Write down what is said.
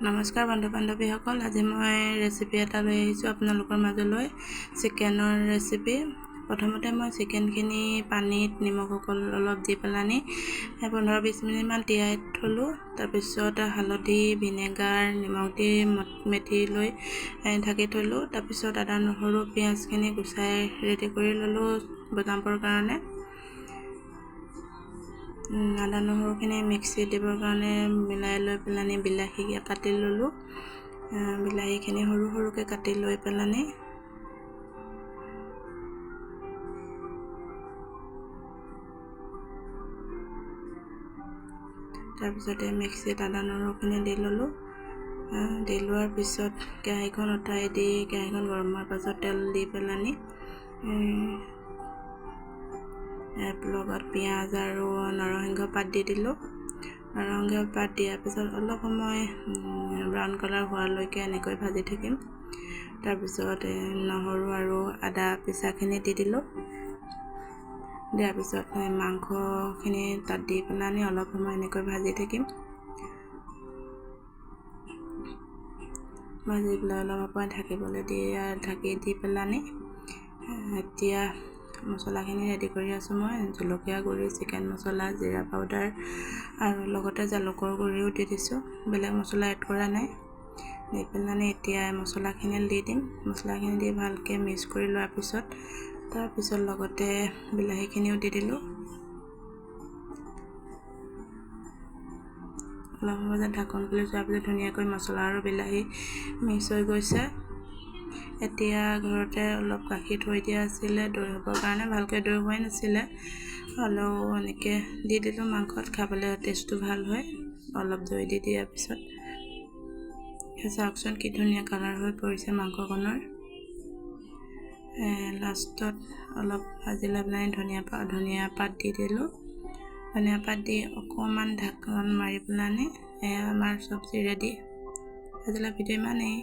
নমস্কাৰ বন্ধু বান্ধৱীসকল, আজি মই ৰেচিপি এটা লৈ আহিছোঁ আপোনালোকৰ মাজলৈ। চিকেনৰ ৰেচিপি। প্ৰথমতে মই চিকেনখিনি পানীত নিমখ অলপ দি পেলানি 15-20 মিনিটমান তিয়াই থলোঁ। তাৰপিছত হালধি, ভিনেগাৰ, নিমখ দি মেথি লৈ ঢাকি থলোঁ। তাৰপিছত আদা, নহৰু, পিঁয়াজখিনি গুচাই ৰেডি কৰি ল'লোঁ বনাবৰ কাৰণে। আদা নহৰুখিনি মিক্সিত দিবৰ কাৰণে মিলাই লৈ পেলানি বিলাহী কাটি ল'লোঁ। বিলাহীখিনি সৰু সৰুকৈ কাটি লৈ পেলানি তাৰপিছতে মিক্সিত আদা নহৰুখিনি দি ল'লোঁ। দি লোৱাৰ পিছত কেৰাহীখন উঠাই দি কেৰাহীখন গৰম হোৱাৰ পাছত তেল দি পেলানি লগত পিঁয়াজ আৰু নৰসিংহ পাত দি দিলোঁ। নৰসিংহ পাত দিয়াৰ পিছত অলপ সময় ব্ৰাউন কালাৰ হোৱালৈকে এনেকৈ ভাজি থাকিম। তাৰপিছত নহৰু আৰু আদা পিচাখিনি দি দিলোঁ। দিয়াৰ পিছত মাংসখিনি তাত দি পেলানি অলপ সময় এনেকৈ ভাজি থাকিম। ভাজি পেলাই অলপ সময় ঢাকি দি পেলানি এতিয়া মছলাখিনি ৰেডি কৰি আছোঁ। মই জলকীয়া গুড়ি, চিকেন মছলা, জিৰা পাউডাৰ আৰু লগতে জালুকৰ গুড়িও দি দিছোঁ। বেলেগ মছলা এড কৰা নাই। দি পেলানি এতিয়া মছলাখিনি দি দিম। মছলাখিনি দি ভালকৈ মিক্স কৰি লোৱাৰ পিছত তাৰপিছত লগতে বিলাহীখিনিও দি দিলোঁ। অলপ সময় ঢাকন খুলি থোৱাৰ পিছত ধুনীয়াকৈ মছলা আৰু বিলাহী মিক্স হৈ গৈছে। এতিয়া ঘৰতে অলপ গাখীৰ থৈ দিয়া আছিলে দৈ হ'বৰ কাৰণে, ভালকৈ দৈ হোৱাই নাছিলে, হ'লেও এনেকৈ দি দিলোঁ মাংসত। খাবলৈ টেষ্টটো ভাল হয় অলপ দৈ দি দিয়াৰ পিছত। চাওকচোন কি ধুনীয়া কালাৰ হৈ পৰিছে মাংসকণৰ। লাষ্টত অলপ ভাজি লৈ পেলাই ধনিয়া পাত দি দিলোঁ। ধনিয়া পাত দি অকণমান ঢাকন মাৰি পেলানি আমাৰ চব্জি ৰেডি। আজিলৈ ভিডিঅ' ইমানেই।